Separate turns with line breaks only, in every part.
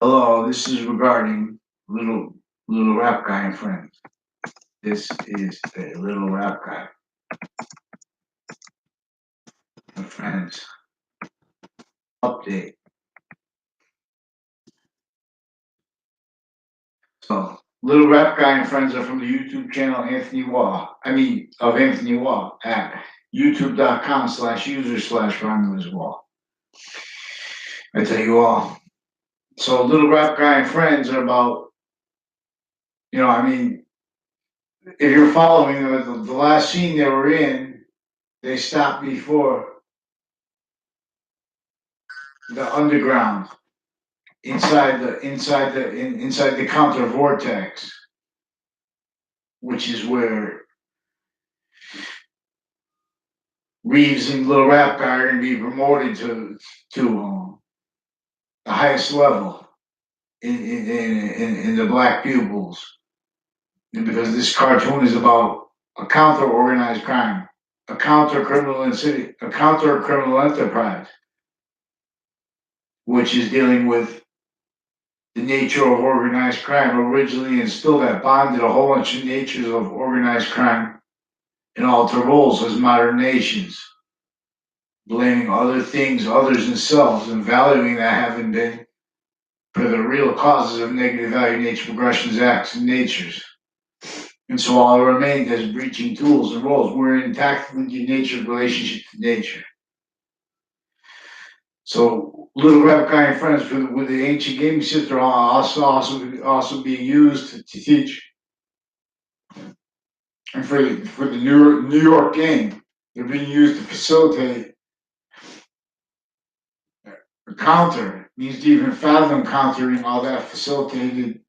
Hello, this is regarding little rap guy and friends. This is a little rap guy and friends update. So, little rap guy and friends are from the YouTube channel Anthony Wah. Of Anthony Wah at youtube.com/user/Romulus Wah. I tell you all. So, little rap guy and friends are about, if you're following the last scene they were in, they stopped before the underground inside the counter vortex, which is where Reeves and Lil Rap Guy are going to be promoted to the highest level in the Black Pupils, and because this cartoon is about a counter organized crime, a counter criminal enterprise, which is dealing with the nature of organized crime originally instilled that bonded a whole bunch of natures of organized crime and alter roles as modern nations, blaming other things, others, and selves, and valuing that having been for the real causes of negative value nature progressions, acts, and natures. And so all remained as breaching tools and roles. We're in tactically denatured relationship to nature. So little rap guy and friends with the ancient gaming system are also being used to teach, and for the New York game, they're being used to facilitate a counter. It means to even fathom countering all that facilitated,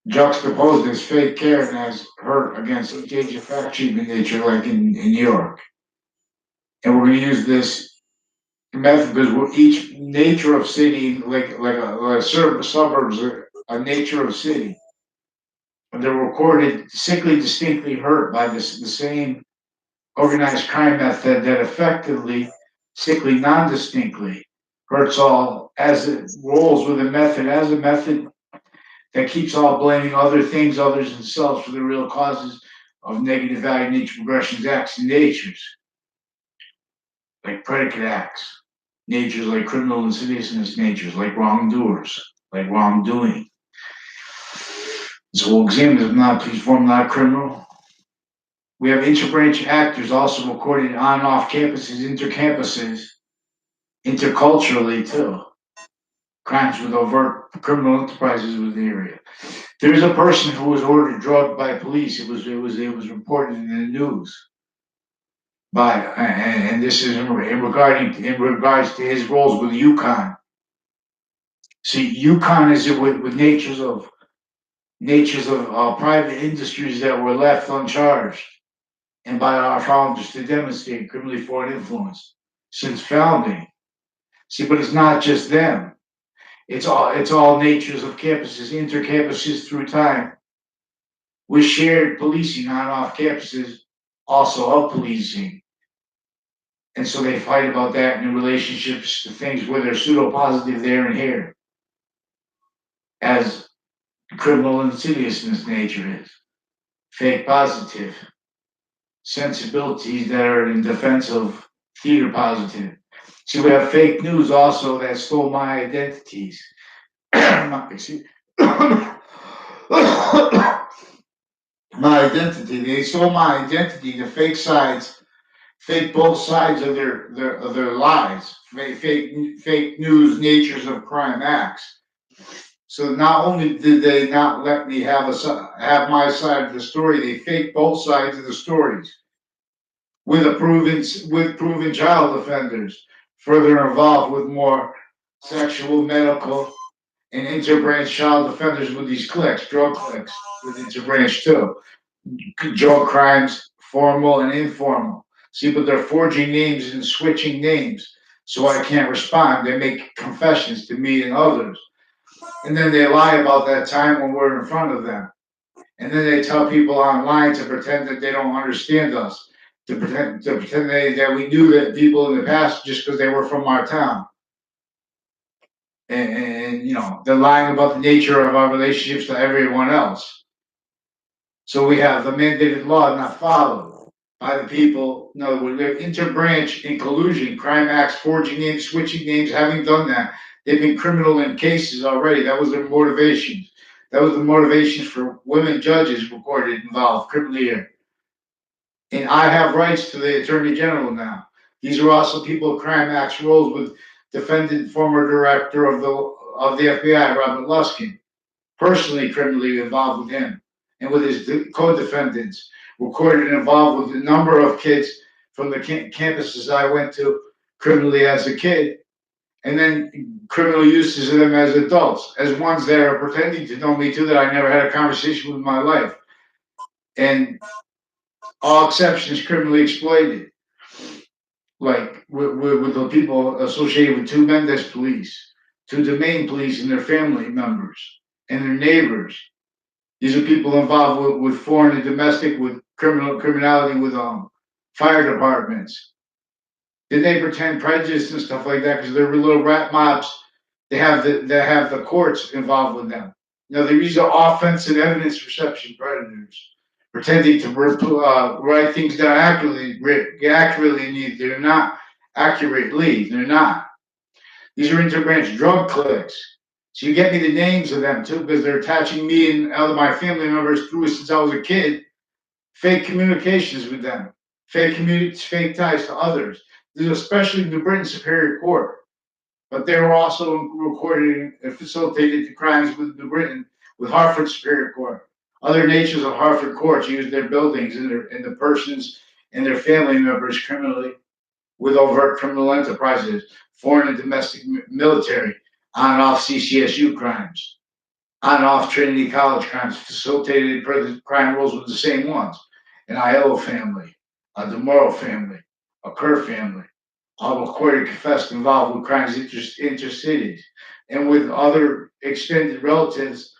juxtaposed as fake care and as hurt against engaged fact treatment nature, like in New York. And we're going to use this method because each nature of city, like certain suburbs, a nature of city, and they're recorded sickly distinctly hurt by the same organized crime method that effectively, sickly non-distinctly, hurts all as it rolls with a method that keeps all blaming other things, others, and selves for the real causes of negative value nature progressions, acts, and natures, like predicate acts, natures like criminal insidiousness, natures like wrongdoers, like wrongdoing. So we'll examine this non-police form, not criminal. We have interbranch actors also recorded on and off campuses, intercampuses, interculturally too. Crimes with overt criminal enterprises within the area. There is a person who was ordered drugged by police. It was reported in the news and this is in regards to his roles with UConn. See, UConn is with natures of private industries that were left uncharged and by our founders to demonstrate criminally foreign influence since founding. See, but it's not just them. It's all natures of campuses, intercampuses through time, with shared policing on and off campuses, also of policing. And so they fight about that in relationships to things where they're pseudo positive there and here, as criminal insidiousness nature is. Fake positive. Sensibilities that are in defense of theater positive. See, we have fake news also that stole my identities. My identity. They stole my identity. The fake sides, fake both sides of their lies. Fake news natures of crime acts. So not only did they not let me have my side of the story, they faked both sides of the stories with proven child offenders, further involved with more sexual, medical, and interbranch child offenders with these cliques, drug cliques with interbranch too. Drug crimes, formal and informal. See, but they're forging names and switching names. So I can't respond. They make confessions to me and others. And then they lie about that time when we're in front of them. And then they tell people online to pretend that they don't understand us, that we knew that people in the past just because they were from our town. and they're lying about the nature of our relationships to everyone else. So we have the mandated law not followed by the people. In other words, we have interbranch in collusion, crime acts, forging names, switching names. Having done that, they've been criminal in cases already. That was their motivations. That was the motivations for women judges recorded involved criminally here. And I have rights to the Attorney General now. These are also people of crime acts roles with defendant, former director of the FBI, Robert Luskin, personally criminally involved with him and with his co-defendants, recorded and involved with a number of kids from the campuses I went to criminally as a kid, and then criminal uses of them as adults, as ones that are pretending to know me too, that I never had a conversation with in my life. And all exceptions criminally exploited, like with the people associated with two Mendes police, two Domain police and their family members and their neighbors. These are people involved with foreign and domestic, with criminality, with fire departments. Then they pretend prejudice and stuff like that because they're little rat mobs. They have the courts involved with them. These are offensive evidence reception predators, pretending to write things down accurately. They're not accurately. They're not. These are interbranch drug cliques. So you get me the names of them too, because they're attaching me and other my family members through since I was a kid. Fake communications with them, fake ties to others. This is especially New Britain Superior Court, but they were also recorded and facilitated the crimes with New Britain with Hartford Superior Court. Other nations of Hartford courts used their buildings and the persons and their family members criminally with overt criminal enterprises, foreign and domestic military, on and off CCSU crimes, on and off Trinity College crimes, facilitated crime rules with the same ones. An Aiello family, a DeMoro family, a Kerr family, all recorded confessed involved with crimes intercities, and with other extended relatives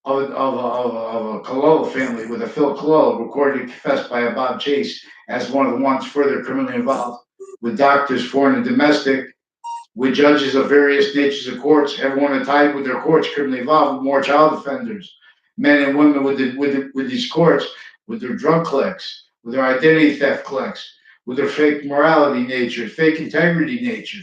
of a Cololo family, with a Phil Cololo recorded and confessed by a Bob Chase as one of the ones further criminally involved, with doctors, foreign and domestic, with judges of various natures of courts, everyone tied with their courts criminally involved, with more child offenders, men and women with these courts, with their drug collects, with their identity theft collects, with their fake morality nature, fake integrity nature.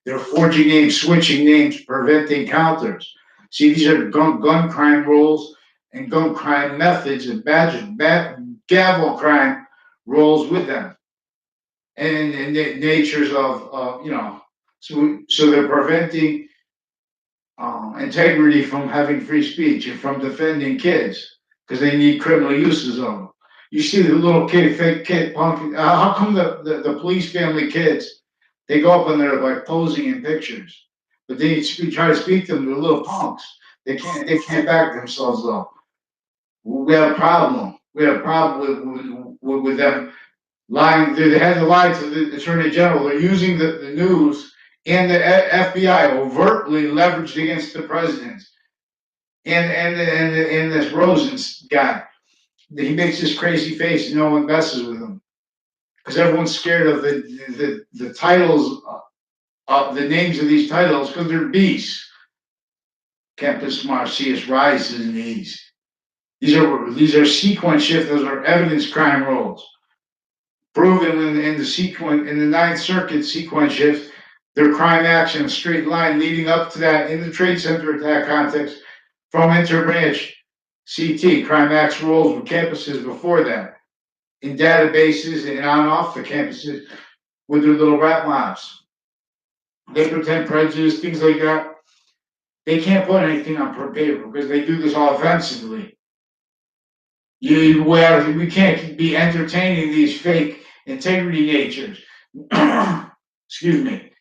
They're forging names, switching names, preventing counters. See, these are gun crime rules and gun crime methods and gavel crime rules with them. And the natures of. So they're preventing integrity from having free speech and from defending kids because they need criminal uses of them. You see the little kid, fake kid, punk. How come the police family kids, they go up and they're like posing in pictures, but then you try to speak to them, they're little punks. They can't back themselves up. We have a problem. We have a problem with them lying. They had to lie to the Attorney General. They're using the news and the FBI overtly leveraged against the president and this Rosen guy. He makes this crazy face and no one messes with him because everyone's scared of the titles, the names of these titles because they're beasts. Campus Marcius rises in these. These are sequence shift. Those are evidence crime roles proven in the Ninth Circuit sequence shift, their crime action, a straight line leading up to that in the Trade Center attack context from interbranch CT, crime action rules with campuses before that, in databases and on off the campuses with their little rat mobs. They pretend prejudice, things like that. They can't put anything on paper because they do this offensively. We can't be entertaining these fake integrity natures. Excuse me.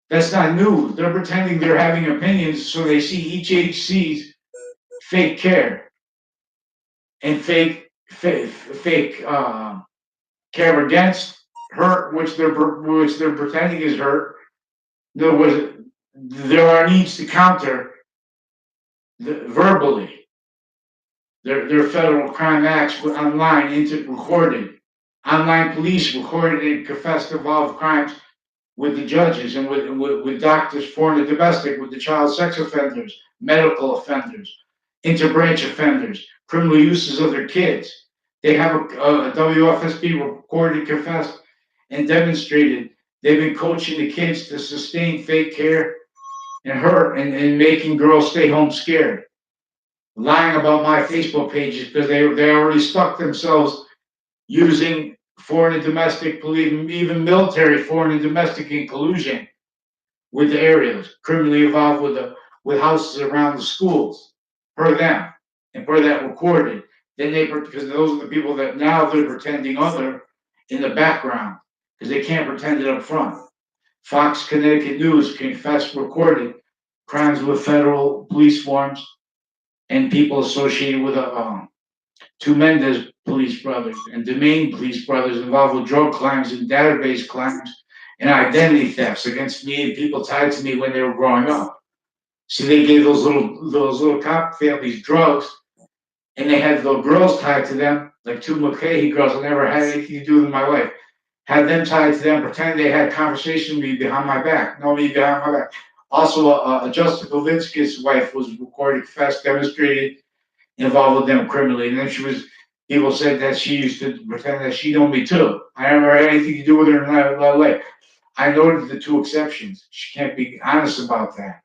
That's not new. They're pretending they're having opinions so they see each HC's fake care and fake care against hurt, which they're pretending is hurt. In other words, there are needs to counter verbally. Their federal crime acts online recorded. Online police recorded and confessed involved crimes with the judges and with doctors, foreign and domestic, with the child sex offenders, medical offenders, interbranch offenders, criminal uses of their kids. They have a WFSB recorded, confessed, and demonstrated they've been coaching the kids to sustain fake care and hurt and making girls stay home scared. Lying about my Facebook pages because they already stuck themselves using foreign and domestic, even military foreign and domestic in collusion with the areas, criminally involved with houses around the schools, per them, and per that recorded. Then because those are the people that now they're pretending other in the background, because they can't pretend it up front. Fox Connecticut News confessed recorded crimes with federal police forms and people associated with two Mendez police brothers and Domain police brothers involved with drug crimes and database crimes and identity thefts against me and people tied to me when they were growing up. See, they gave those little cop families drugs, and they had little girls tied to them, like two McCahey girls I never had anything to do with in my life. Had them tied to them, pretend they had conversation with me behind my back, know me behind my back. Also, Justin Levinsky's wife was recorded, confessed, demonstrated involved with them criminally. And then people said that she used to pretend that she knew me too. I never had anything to do with her in LA. I noted the two exceptions. She can't be honest about that.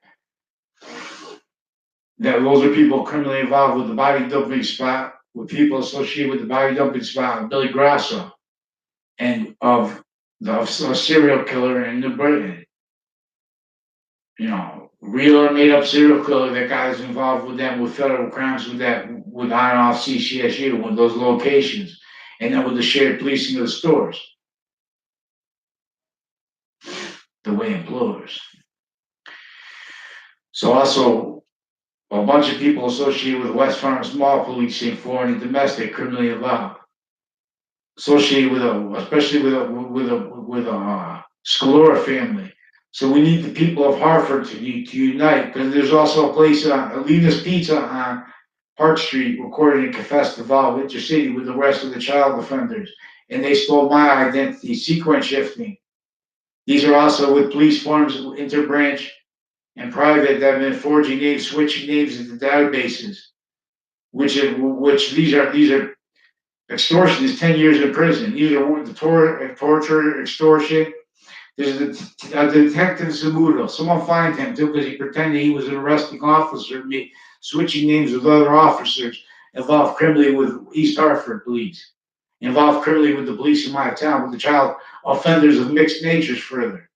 That those are people criminally involved with the body dumping spot, with people associated with the body dumping spot, Billy Grasso, and of a serial killer in New Britain. You know, real or made up serial killer that guys involved with them with federal crimes with that with on and off CCSU with those locations, and then with the shared policing of the stores, the way employers. So also a bunch of people associated with West Farmers Mall policing, foreign and domestic, criminally involved, associated with especially with a Scalora family. So we need the people of Hartford to unite, because there's also a place, Alina's Pizza on Park Street, recorded and confessed involved Intercity with the rest of the child offenders, and they stole my identity, sequence shifting. These are also with police forms, interbranch, and private that have been forging names, switching names into databases, which these are extortion is 10 years in prison. These are the torture, extortion. There's a detective Zamudo. Someone find him too because he pretended he was an arresting officer, switching names with other officers, involved criminally with East Hartford police, involved criminally with the police in my town, with the child offenders of mixed natures further.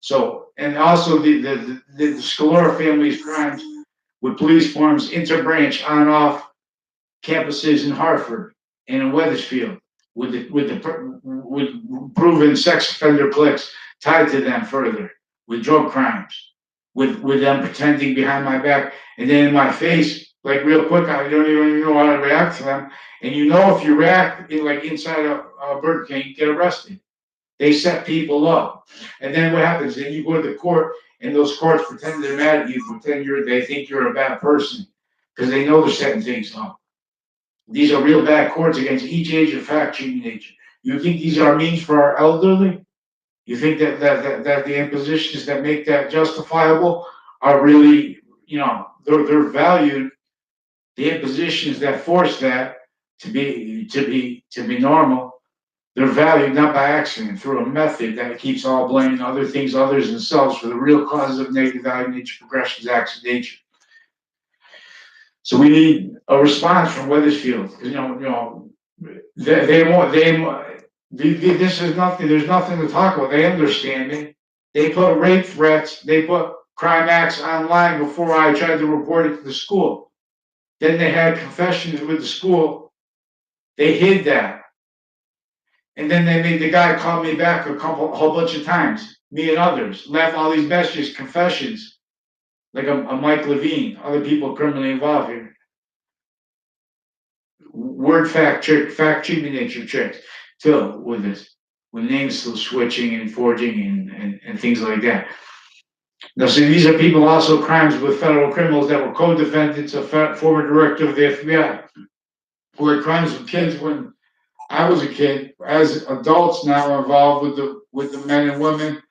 So, and also the Scalora family's crimes with police forms, interbranch on and off campuses in Hartford and in Wethersfield with proven sex offender cliques tied to them further with drug crimes, with them pretending behind my back and then in my face, like real quick, I don't even know how to react to them. And you know, if you react like inside a Burger King, you get arrested. They set people up, and then what happens? Then you go to the court, and those courts pretend they're mad at you, they think you're a bad person because they know they're setting things up. These are real bad courts against each age of fact treating nature. You think these are means for our elderly? You think that the impositions that make that justifiable are really, they're valued. The impositions that force that to be normal, they're valued not by accident, through a method that keeps all blaming other things, others, and selves for the real causes of negative value nature, progressions, acts of nature. So we need a response from Wethersfield, because they want this is nothing. There's nothing to talk about. They understand me. They put rape threats. They put crime acts online before I tried to report it to the school. Then they had confessions with the school. They hid that, and then they made the guy call me back a whole bunch of times. Me and others left all these messages, confessions, like a Mike Levine, other people criminally involved here. Word fact treatment nature tricks too with this, with names still switching and forging and things like that. Now, see, these are people also crimes with federal criminals that were co-defendants of former director of the FBI, who had crimes with kids when I was a kid. As adults now are involved with the men and women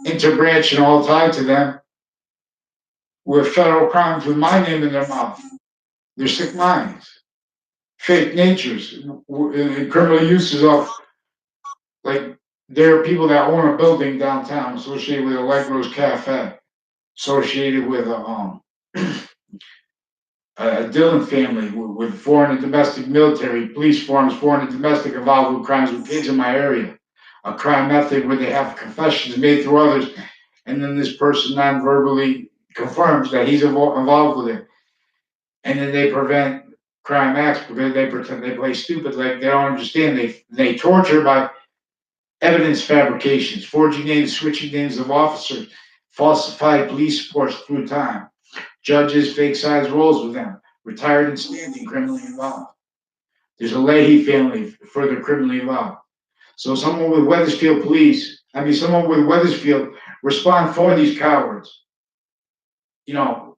interbranch and all tied to them with federal crimes with my name in their mouth. They're sick minds, fake natures, criminal uses of, like, there are people that own a building downtown associated with Allegro's Cafe, associated with a Dillon family with foreign and domestic military, police forms, foreign and domestic involved with crimes with kids in my area. A crime method where they have confessions made through others, and then this person non-verbally confirms that he's involved with it. And then they prevent crime acts because they pretend they play stupid, like they don't understand. They torture by evidence fabrications, forging names, switching names of officers, falsified police reports through time. Judges fake size roles with them, retired and standing criminally involved. There's a Leahy family further criminally involved. So someone with Wethersfield police, someone with Wethersfield respond for these cowards. You know,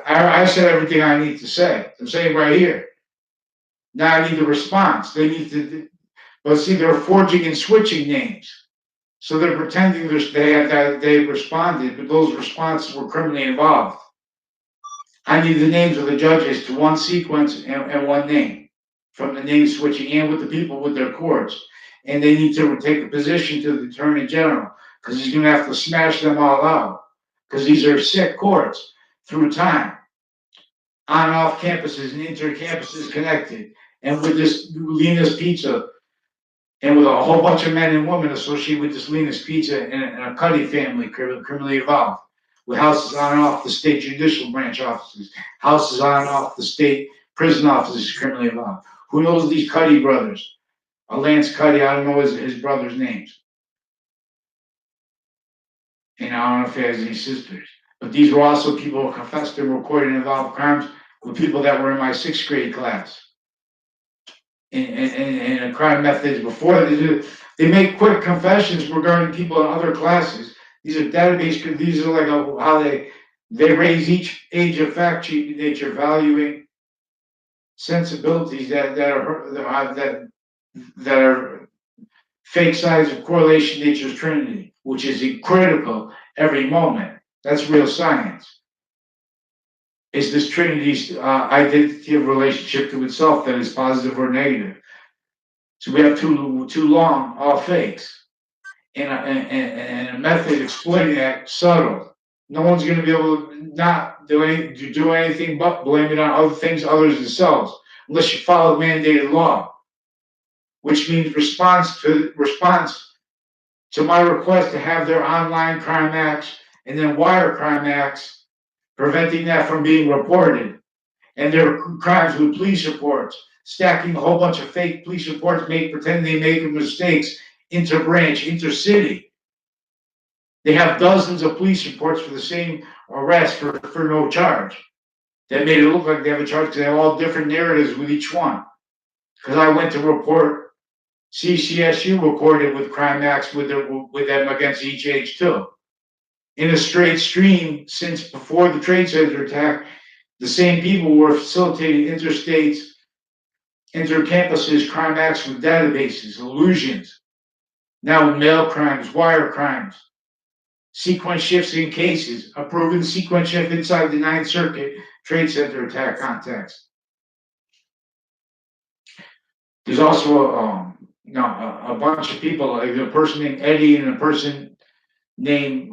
I said everything I need to say. I'm saying right here. Now I need the response. They need to, but see, they're forging and switching names. So they're pretending they responded, but those responses were criminally involved. I need the names of the judges to one sequence and one name from the name switching and with the people with their courts. And they need to take a position to the Attorney General because he's going to have to smash them all out because these are sick courts through time, on and off campuses and inter-campuses connected. And with this Lena's Pizza, and with a whole bunch of men and women associated with this Lena's Pizza and a Cuddy family criminally involved, with houses on and off the state judicial branch offices, houses on and off the state prison offices criminally involved. Who knows these Cuddy brothers? Lance Cuddy, I don't know his brother's names. And I don't know if he has any sisters. But these were also people who confessed and recorded and involved crimes with people that were in my sixth grade class. And crime methods before they make quick confessions regarding people in other classes. These are database. These are like how they raise each age of fact sheet nature, valuing sensibilities that are fake sides of correlation nature's trinity, which is critical every moment. That's real science. Is this trinity's identity of relationship to itself that is positive or negative? So we have too long all fakes, and a method exploiting that subtle. No one's going to be able to not do anything but blame it on other things other than themselves, unless you follow mandated law, which means response to my request to have their online crime acts and then wire crime acts, preventing that from being reported, and their crimes with police reports, stacking a whole bunch of fake police reports, pretending they make mistakes, inter-branch, inter-city. They have dozens of police reports for the same arrest for no charge. That made it look like they have a charge because they have all different narratives with each one. Because I went to report, CCSU recorded with crime acts with them against each age too. In a straight stream since before the Trade Center attack, the same people were facilitating interstates, inter-campuses, crime acts with databases, illusions. Now with mail crimes, wire crimes, sequence shifts in cases, a proven sequence shift inside the Ninth Circuit Trade Center attack context. There's also a bunch of people, like a person named Eddie and a person named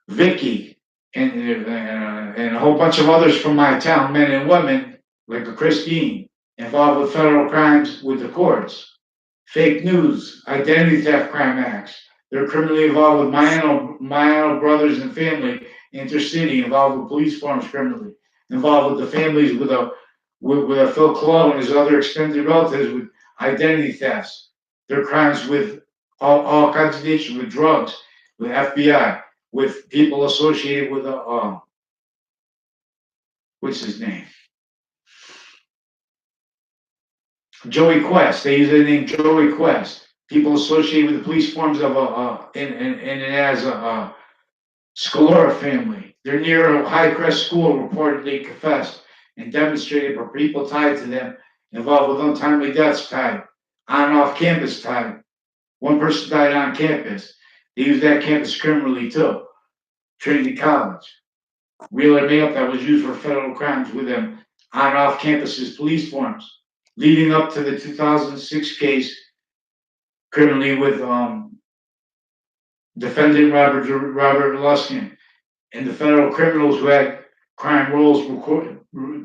Vicky, and a whole bunch of others from my town, men and women, like a Christine, involved with federal crimes with the courts, fake news, identity theft crime acts. They're criminally involved with my brothers and family, intercity, involved with police forms criminally, involved with the families with a Phil Clough and his other extended relatives with identity thefts. Their crimes with all kinds of nature, with drugs, with FBI, with people associated with what's his name? Joey Quest. They use the name Joey Quest. People associated with the police forms of as a Scalora family. They're near a Highcrest school reportedly confessed and demonstrated for people tied to them involved with untimely deaths tied, on and off campus tied, One person died on campus. They used that campus criminally too. Trinity College. Wheeler Mail that was used for federal crimes with them on off campuses police forms. Leading up to the 2006 case criminally with defendant Robert Luskin and the federal criminals who had crime roles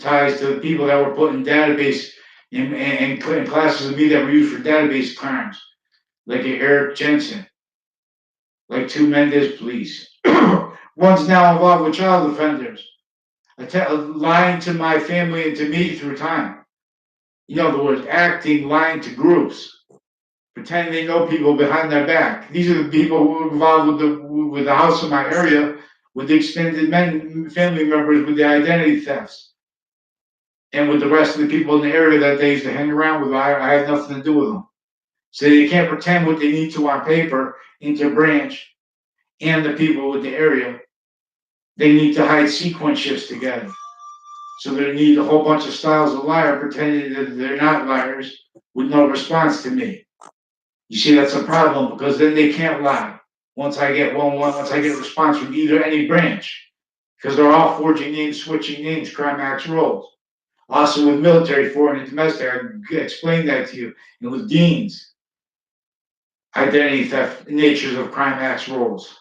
ties to the people that were put in database in classes of me that were used for database crimes, like Eric Jensen, like two Mendez police. One's now involved with child offenders, lying to my family and to me through time. In other words, acting, lying to groups, pretending they know people behind their back. These are the people who are involved with the house in my area, with the extended family members, with the identity thefts, and with the rest of the people in the area that they used to hang around with. I had nothing to do with them. So they can't pretend what they need to on paper into branch and the people with the area. They need to hide sequence shifts together. So they need a whole bunch of styles of liar pretending that they're not liars with no response to me. You see, that's a problem because then they can't lie. Once I get a response from either any branch, because they're all forging names, switching names, crime acts roles. Also with military, foreign, and domestic, I explained that to you. And with deans, identity theft, natures of crime acts roles.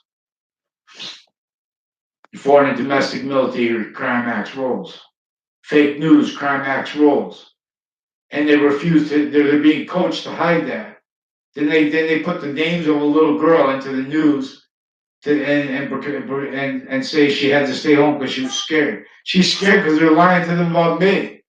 Foreign and domestic military crime acts roles. Fake news, crime acts roles. And they refuse to, they're being coached to hide that. Then they put the names of a little girl into the news and say she had to stay home because she was scared. She's scared because they're lying to them about me.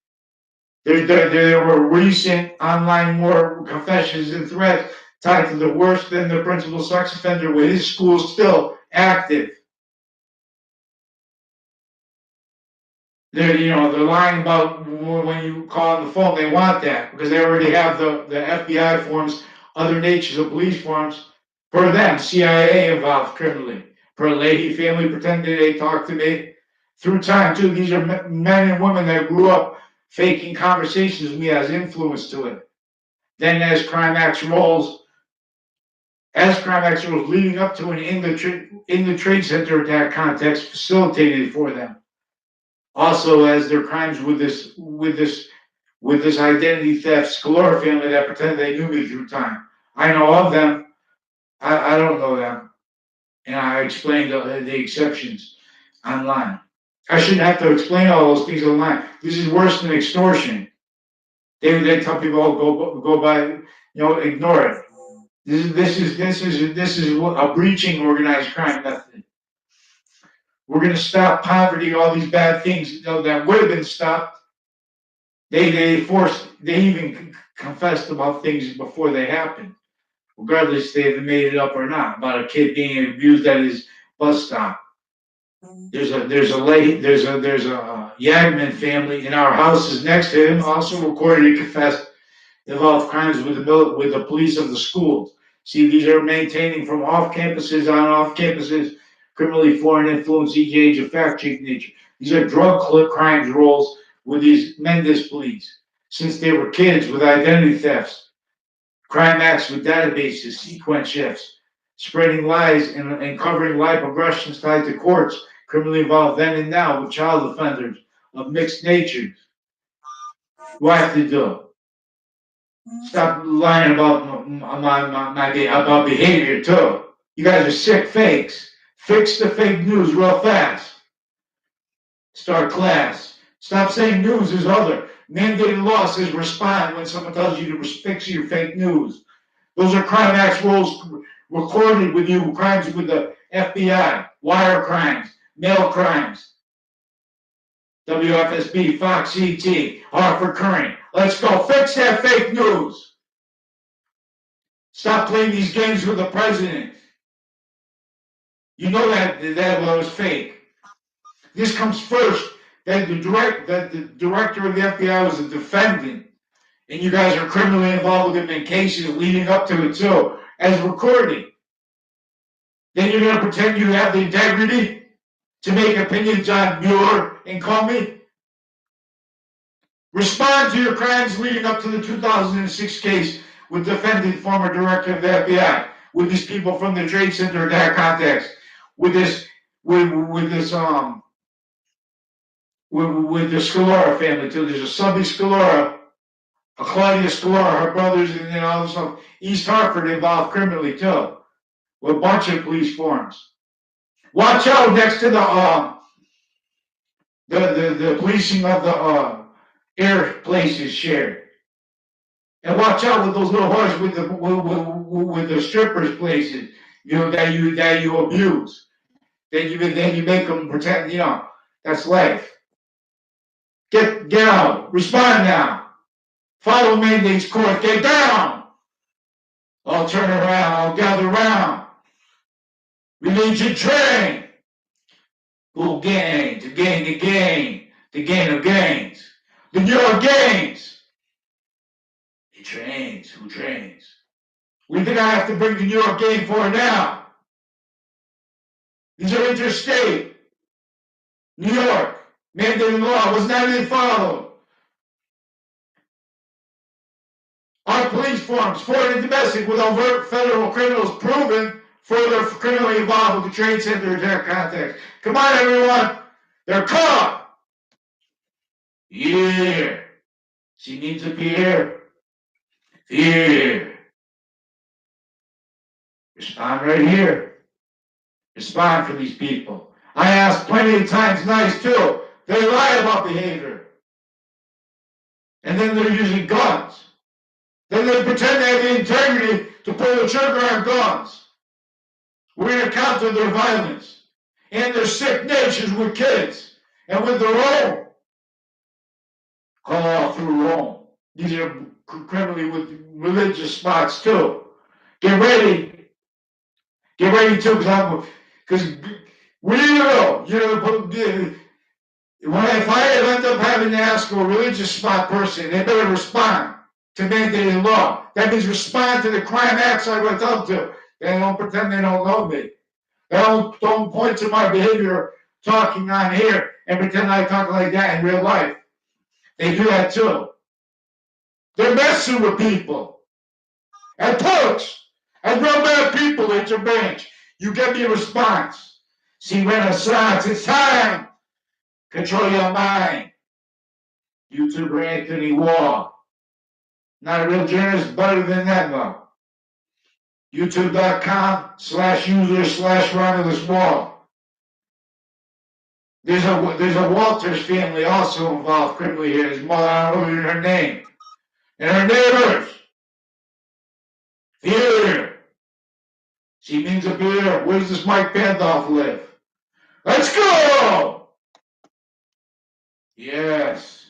There were recent online more confessions and threats tied to the worst than the principal sex offender with his school still active. They're lying about when you call on the phone. They want that because they already have the FBI forms, other natures of police forms. For them, CIA involved criminally. For Leahy family pretending they talked to me through time too. These are men and women that grew up faking conversations with me as influence to it. Then as crime acts roles leading up to and in the trade center attack context facilitated for them. Also, as their crimes with this identity theft Scalora family that pretended they knew me through time. I know of them. I don't know them, and I explained the exceptions online. I shouldn't have to explain all those things online. This is worse than extortion. They tell people, oh, go by, ignore it. This is a breaching organized crime method. We're going to stop poverty, all these bad things that would have been stopped. They even confessed about things before they happened, regardless if they made it up or not, about a kid being abused at his bus stop. There's a Yagman family in our houses next to him, also recorded and confessed involved crimes with the police of the schools. See, these are maintaining from off campuses, criminally foreign influence, EJ, effect, chief nature. These are drug crimes roles with these Mendez police since they were kids with identity thefts, crime acts with databases, sequence shifts, spreading lies and covering lie progressions tied to courts, criminally involved then and now with child offenders of mixed natures. What I have to do? Stop lying about about behavior too. You guys are sick fakes. Fix the fake news real fast. Start class. Stop saying news is other. Mandated law says respond when someone tells you to fix your fake news. Those are crime acts rules recorded with you, crimes with the FBI, wire crimes, mail crimes, WFSB, Fox CT, Hartford Current. Let's go fix that fake news. Stop playing these games with the president. You know that was fake. This comes first. That the director of the FBI was a defendant, and you guys are criminally involved with him in cases leading up to it too, as recorded. Then you're gonna pretend you have the integrity to make opinions on Mueller and Comey? Respond to your crimes leading up to the 2006 case with defendant former director of the FBI, with these people from the Trade Center in that context, with this, with the Scalora family too. There's a Subby Scalora, a Claudia Scalora, her brothers, and then all this stuff. East Hartford involved criminally too, with a bunch of police forms. Watch out next to the policing of the air places shared. And watch out with those little whores with the strippers places, that you abuse. Then you make them pretend, that's life. Get out, respond now. Follow mandates court, get down. I'll turn around, I'll gather round. Religion train. Who gain, to gain the gain, the gain of gains. The New York gains. He trains, who trains? We think I have to bring the New York game for now. These are interstate. New York, mandated law was not even followed. Our police forms, foreign and domestic, with overt federal criminals proven further criminally involved with the Trade Center attack context. Come on, everyone. They're caught. Yeah. She needs to be here. Here. Respond right here. Respond for these people. I asked plenty of times, nice too. They lie about behavior. And then they're using guns. Then they pretend they have the integrity to pull the trigger on guns. We're going to counter their violence and their sick nations with kids and with their own. Call all through Rome. These are criminally with religious spots too. Get ready. Get ready too, because we know, if I end up having to ask a religious spot person, they better respond to mandated law. That means respond to the crime acts I went up to. They don't pretend they don't know me. They don't point to my behavior talking on here and pretend I talk like that in real life. They do that too. They're messing with people. And punks and real bad people, interbranch. You get me a response. See, Renaissance, it's time. Control your mind. YouTuber Anthony Wall. Not a real journalist, better than that though. YouTube.com/user/Romulus Wall. There's a Walters family also involved criminally here. His mother, I don't know her name. And her neighbors. Here. She means a beer. Where does this Mike Pantoff live? Let's go! Yes.